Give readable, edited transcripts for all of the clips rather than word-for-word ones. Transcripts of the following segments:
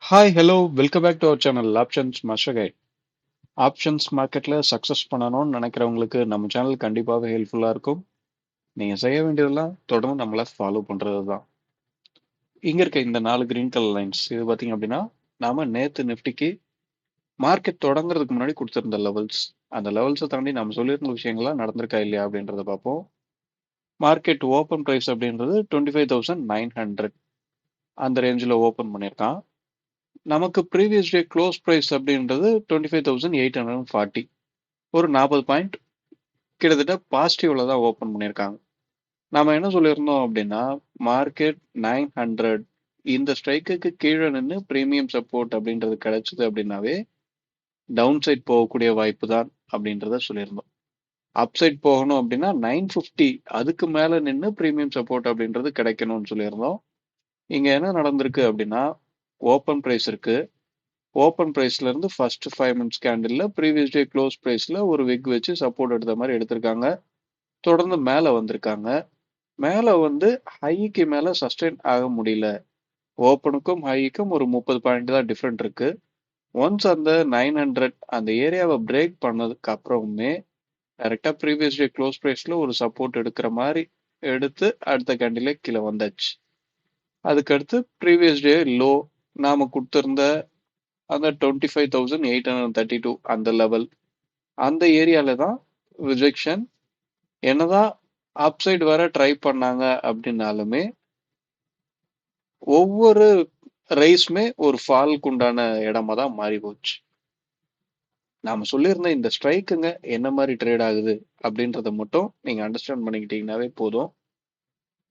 Hi hello welcome back to our channel options master guide. Options மார்க்கெட்டில் success பண்ணணும்னு நினைக்கிறவங்களுக்கு நம்ம சேனல் கண்டிப்பாக ஹெல்ப்ஃபுல்லாக இருக்கும். நீங்கள் செய்ய வேண்டியதெல்லாம் தொடர்ந்து நம்மளை ஃபாலோ பண்ணுறது தான். இங்கே இருக்க இந்த 4 கிரீன் கலர் லைன்ஸ் இது பார்த்தீங்க அப்படின்னா நாம நேற்று நிஃப்டிக்கு மார்க்கெட் தொடங்குறதுக்கு முன்னாடி கொடுத்துருந்த லெவல்ஸ். அந்த லெவல்ஸை தாண்டி நம்ம சொல்லியிருந்த விஷயங்கள்லாம் நடந்திருக்கா இல்லையா அப்படின்றத பார்ப்போம். மார்க்கெட் ஓப்பன் ப்ரைஸ் அப்படின்றது 25,900 அந்த ரேஞ்சில் ஓப்பன் பண்ணியிருக்கான். நமக்கு ப்ரீவியஸ் டே க்ளோஸ் ப்ரைஸ் அப்படின்றது 25,840. ஒரு 40 பாயிண்ட் கிட்டத்தட்ட பாசிட்டிவ்ல தான் ஓப்பன் பண்ணியிருக்காங்க. நாம என்ன சொல்லியிருந்தோம் அப்படின்னா மார்க்கெட் 900 இந்த ஸ்ட்ரைக்குக்கு கீழே நின்று ப்ரீமியம் சப்போர்ட் அப்படின்றது கிடைச்சது அப்படின்னாவே டவுன் சைட் போகக்கூடிய வாய்ப்பு தான் அப்படின்றத சொல்லியிருந்தோம். அப்சைட் போகணும் அப்படின்னா 950 அதுக்கு மேல நின்று ப்ரீமியம் சப்போர்ட் அப்படின்றது கிடைக்கணும்னு சொல்லியிருந்தோம். இங்க என்ன நடந்திருக்கு அப்படின்னா ஓப்பன் பிரைஸ் இருக்கு. ஓப்பன் பிரைஸ்ல இருந்து ஃபர்ஸ்ட் 5 மினிட்ஸ் கேண்டில்ல ப்ரீவியஸ் டே க்ளோஸ் பிரைஸ்ல ஒரு விக் வச்சு சப்போர்ட் எடுத்த மாதிரி எடுத்திருக்காங்க. தொடர்ந்து மேல வந்திருக்காங்க. மேல வந்து ஹைக்கு மேல சஸ்டெயின் ஆக முடியல. ஓப்பனுக்கும் ஹைக்கும் ஒரு 30 பாயிண்ட் தான் டிஃபரெண்ட் இருக்கு. ஒன்ஸ் அந்த 900 அந்த ஏரியாவை பிரேக் பண்ணதுக்கு அப்புறமே டைரக்டா ப்ரீவியஸ் டே க்ளோஸ் பிரைஸ்ல ஒரு சப்போர்ட் எடுக்கிற மாதிரி எடுத்து அடுத்த கேண்டிலே கீழே வந்தாச்சு. அதுக்கடுத்து ப்ரீவியஸ் டே லோ நாம கொடுத்திருந்த அந்த 25,832 அந்த லெவல் அந்த ஏரியால தான் ரிஜெக்ஷன். என்னதான் அப்சைடு வர ட்ரை பண்ணாங்க அப்படின்னாலுமே ஒவ்வொரு ரைஸுமே ஒரு ஃபால்க்கு உண்டான இடமா தான் மாறி போச்சு. நாம சொல்லியிருந்த இந்த ஸ்ட்ரைக்குங்க என்ன மாதிரி ட்ரேட் ஆகுது அப்படின்றத மட்டும் நீங்க அண்டர்ஸ்டாண்ட் பண்ணிக்கிட்டீங்கன்னாவே போதும்.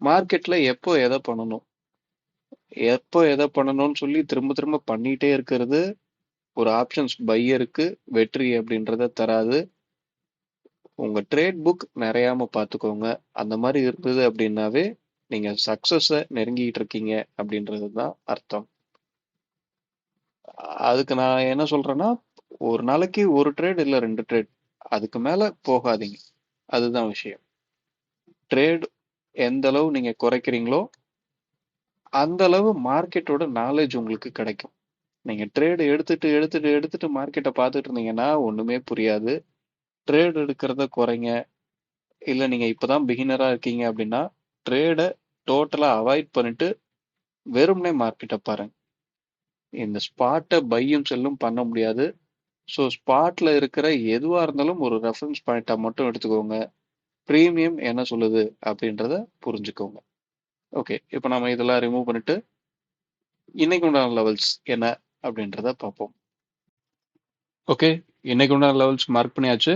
மார்க்கெட்ல எப்போ எதை பண்ணணும் சொல்லி திரும்ப திரும்ப பண்ணிட்டே இருக்கிறது ஒரு ஆப்ஷன்ஸ் பையருக்கு வெற்றி அப்படின்றத தராது. உங்க ட்ரேட் புக் நிறையாம பார்த்துக்கோங்க. அந்த மாதிரி இருந்தது அப்படின்னாவே நீங்க சக்சஸை நெருங்கிட்டு இருக்கீங்க அப்படின்றது தான் அர்த்தம். அதுக்கு நான் என்ன சொல்றேன்னா ஒரு நாளைக்கு ஒரு ட்ரேட் இல்லை 2 ட்ரேட் அதுக்கு மேல போகாதீங்க. அதுதான் விஷயம். ட்ரேட் எந்த அளவு நீங்க குறைக்கிறீங்களோ அந்த அளவு மார்க்கெட்டோட நாலேஜ் உங்களுக்கு கிடைக்கும். நீங்க ட்ரேடு எடுத்துட்டு எடுத்துட்டு எடுத்துட்டு மார்க்கெட்டை பார்த்துட்டு இருந்தீங்கன்னா ஒண்ணுமே புரியாது. ட்ரேட் எடுக்கிறத குறைங்க. இல்ல நீங்க இப்பதான் பிகினரா இருக்கீங்க அப்படின்னா ட்ரேடை டோட்டலா அவாய்ட் பண்ணிட்டு வெறும்னே மார்க்கெட்டை பாருங்க. இந்த ஸ்பாட்டை பையும் செல்லும் பண்ண முடியாது. ஸோ ஸ்பாட்ல இருக்கிற எதுவா இருந்தாலும் ஒரு ரெஃபரன்ஸ் பாயிண்டா மட்டும் எடுத்துக்கோங்க. ப்ரீமியம் என்ன சொல்லுது அப்படின்றத புரிஞ்சுக்கோங்க. ஓகே, இப்போ நம்ம இதெல்லாம் ரிமூவ் பண்ணிட்டு இன்னைக்கு உண்டான லெவல்ஸ் என்ன அப்படின்றத பார்ப்போம். ஓகே, இன்னைக்கு உண்டான லெவல்ஸ் மார்க் பண்ணியாச்சு.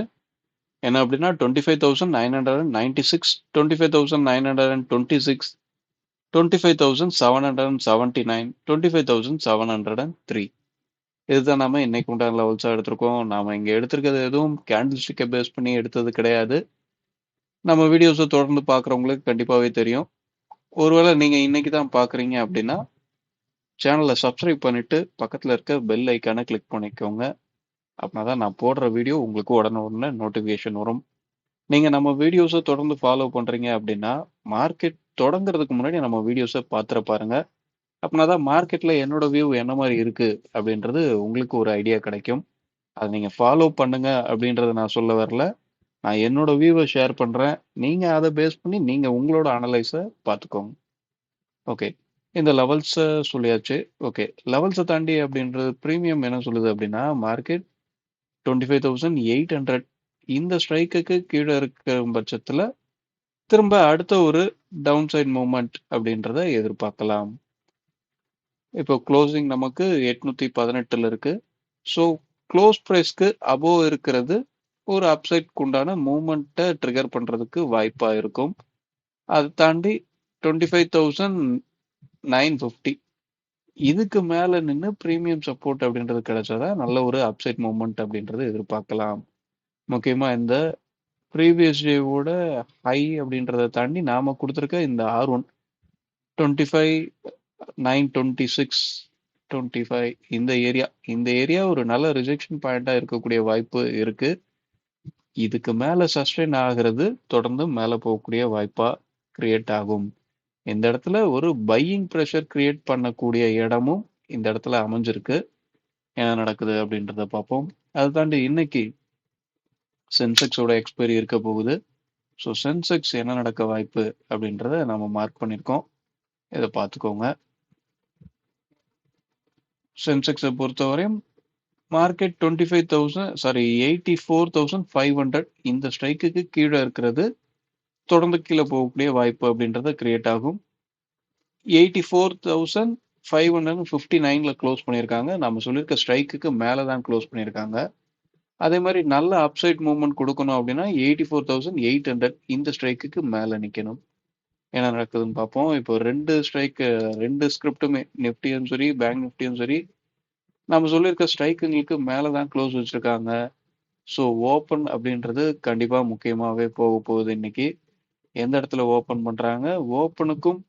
என்ன அப்படின்னா 25,996, 25,926, 25,779, 25,703. இதுதான் நாம இன்னைக்கு உண்டான லெவல்ஸா எடுத்திருக்கோம். நாம இங்க எடுத்திருக்கிறது எதுவும் கேண்டில் ஸ்டிக்கை பேஸ் பண்ணி எடுத்தது கிடையாது. நம்ம வீடியோஸை தொடர்ந்து பார்க்குறவங்களுக்கு கண்டிப்பாகவே தெரியும். ஒருவேளை நீங்க இன்னைக்கு தான் பார்க்குறீங்க அப்படின்னா சேனலை சப்ஸ்கிரைப் பண்ணிட்டு பக்கத்தில் இருக்க பெல் ஐக்கானை கிளிக் பண்ணிக்கோங்க. அப்படின்னா தான் நான் போடுற வீடியோ உங்களுக்கு உடனே நோட்டிஃபிகேஷன் வரும். நீங்க நம்ம வீடியோஸை தொடர்ந்து ஃபாலோ பண்றீங்க அப்படின்னா மார்க்கெட் தொடங்குறதுக்கு முன்னாடி நம்ம வீடியோஸை பார்த்துட பாருங்க. அப்படின்னா தான் மார்க்கெட்ல என்னோட வியூ என்ன மாதிரி இருக்கு அப்படின்றது உங்களுக்கு ஒரு ஐடியா கிடைக்கும். அதை நீங்க ஃபாலோ பண்ணுங்க அப்படின்றத நான் சொல்ல வரல. நான் என்னோட வியூவை ஷேர் பண்றேன். நீங்க அதை பேஸ் பண்ணி நீங்க உங்களோட அனலைஸை பார்த்துக்கோங்க. ஓகே, இந்த லெவல்ஸை சொல்லியாச்சு. ஓகே, லெவல்ஸை தாண்டி அப்படின்றது ப்ரீமியம் என்ன சொல்லுது அப்படின்னா மார்க்கெட் 25,800 இந்த ஸ்ட்ரைக்குக்கு கீழே இருக்கிற பட்சத்தில் திரும்ப அடுத்த ஒரு டவுன் சைட் மூவ்மெண்ட் அப்படின்றத எதிர்பார்க்கலாம். இப்போ க்ளோசிங் நமக்கு 818 இருக்கு. ஸோ க்ளோஸ் ப்ரைஸ்க்கு அபோவ் இருக்கிறது ஒரு அப்சைட்க்கு உண்டான மூவ்மெண்ட்டை ட்ரிகர் பண்றதுக்கு வாய்ப்பா இருக்கும். அதை தாண்டி 25,950 இதுக்கு மேல நின்று ப்ரீமியம் சப்போர்ட் அப்படின்றது கிடைச்சதா நல்ல ஒரு அப்சைட் மூவ்மெண்ட் அப்படின்றது எதிர்பார்க்கலாம். முக்கியமா இந்த ப்ரீவியஸ் டேவோட ஹை அப்படின்றத தாண்டி நாம கொடுத்துருக்க இந்த R1 25,926, 25 இந்த ஏரியா ஒரு நல்ல ரிஜெக்ஷன் பாயிண்டா இருக்கக்கூடிய வாய்ப்பு இருக்கு. இதுக்கு மேல சஸ்டெயின் ஆகிறது தொடர்ந்து மேல போகக்கூடிய வாய்ப்பா கிரியேட் ஆகும். இந்த இடத்துல ஒரு பையிங் ப்ரெஷர் கிரியேட் பண்ணக்கூடிய இடமும் இந்த இடத்துல அமைஞ்சிருக்கு. என்ன நடக்குது அப்படின்றத பார்ப்போம். அதை தாண்டி இன்னைக்கு சென்செக்ஸோட எக்ஸ்பைரி இருக்க போகுது. ஸோ சென்செக்ஸ் என்ன நடக்க வாய்ப்பு அப்படின்றத நம்ம மார்க் பண்ணியிருக்கோம். இதை பார்த்துக்கோங்க. சென்செக்ஸை பொறுத்தவரையும் மார்க்கெட் 84,500 இந்த ஸ்ட்ரைக்குக்கு கீழே இருக்கிறது தொடர்ந்து கீழே போகக்கூடிய வாய்ப்பு அப்படின்றத கிரியேட் ஆகும். 84,559ல க்ளோஸ் பண்ணியிருக்காங்க. நம்ம சொல்லியிருக்க ஸ்ட்ரைக்குக்கு மேலே தான் க்ளோஸ் பண்ணியிருக்காங்க. அதே மாதிரி நல்ல அப்சைட் மூவ்மெண்ட் கொடுக்கணும் அப்படின்னா 84,800 இந்த ஸ்ட்ரைக்குக்கு மேலே நிற்கணும். என்ன நடக்குதுன்னு பார்ப்போம். இப்போ ரெண்டு ஸ்கிரிப்டுமே நிஃப்டியும் சரி பேங்க் நிஃப்டியும் சரி நம்ம சொல்லியிருக்க ஸ்ட்ரைக்குங்களுக்கு மேலே தான் க்ளோஸ் வச்சிருக்காங்க. ஸோ ஓப்பன் அப்படின்றது கண்டிப்பாக முக்கியமாகவே போக போகுது இன்னைக்கு. எந்த இடத்துல ஓப்பன் பண்ணுறாங்க, ஓப்பனுக்கும்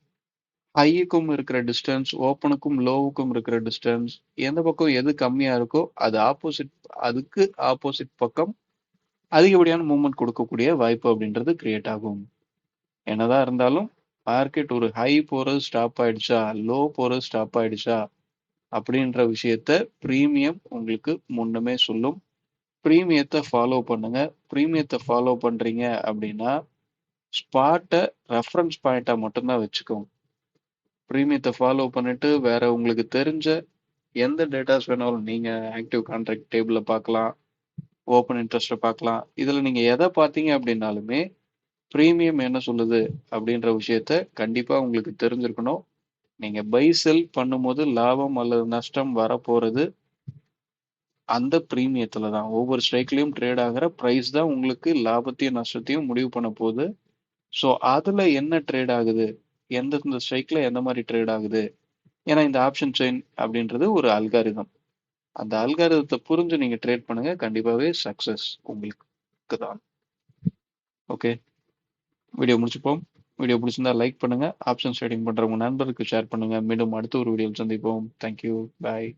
ஹைக்கும் இருக்கிற டிஸ்டன்ஸ், ஓப்பனுக்கும் லோவுக்கும் இருக்கிற டிஸ்டன்ஸ், எந்த பக்கம் எது கம்மியாக இருக்கோ அதுக்கு ஆப்போசிட் பக்கம் அதிகப்படியான மூவ்மெண்ட் கொடுக்கக்கூடிய வாய்ப்பு அப்படின்றது கிரியேட் ஆகும். என்னதான் இருந்தாலும் மார்க்கெட் ஒரு ஹை போகிறது ஸ்டாப் ஆயிடுச்சா, லோ போகிறது ஸ்டாப் ஆயிடுச்சா அப்படின்ற விஷயத்த ப்ரீமியம் உங்களுக்கு முன்னமே சொல்லும். ப்ரீமியத்தை ஃபாலோ பண்ணுங்க. ப்ரீமியத்தை ஃபாலோ பண்றீங்க அப்படின்னா ஸ்பாட்டை ரெஃபரன்ஸ் பாயிண்டா மட்டும்தான் வச்சுக்கோங்க. ப்ரீமியத்தை ஃபாலோ பண்ணிட்டு வேற உங்களுக்கு தெரிஞ்ச எந்த டேட்டாஸ் வேணாலும் நீங்க ஆக்டிவ் கான்ட்ராக்ட் டேபிள பார்க்கலாம், ஓப்பன் இன்ட்ரெஸ்ட்டை பார்க்கலாம். இதுல நீங்க எதை பார்த்தீங்க அப்படின்னாலுமே ப்ரீமியம் என்ன சொல்லுது அப்படின்ற விஷயத்த கண்டிப்பா உங்களுக்கு தெரிஞ்சிருக்கணும். நீங்க பை செல் பண்ணும்போது லாபம் அல்லது நஷ்டம் வரப்போறது அந்த பிரீமியத்துல தான். ஒவ்வொரு ஸ்ட்ரைக்லயும் ட்ரேட் ஆகிற பிரைஸ் தான் உங்களுக்கு லாபத்தையும் நஷ்டத்தையும் முடிவு பண்ண போகுது. ஸோ அதுல என்ன ட்ரேட் ஆகுது, எந்தெந்த ஸ்ட்ரைக்ல எந்த மாதிரி ட்ரேட் ஆகுது. ஏன்னா இந்த ஆப்ஷன் செயின் அப்படின்றது ஒரு அல்காரிதம். அந்த அல்காரிதத்தை புரிஞ்சு நீங்க ட்ரேட் பண்ணுங்க. கண்டிப்பாவே சக்சஸ் உங்களுக்கு தான். ஓகே, வீடியோ முடிச்சுப்போம். வீடியோ பிடிச்சிருந்தா லைக் பண்ணுங்க. ஆப்ஷன் ட்ரேடிங் பண்ற உங்க நண்பருக்கு ஷேர் பண்ணுங்க. மீண்டும் அடுத்த ஒரு வீடியோவில் சந்திப்போம். தேங்க்யூ, பாய்.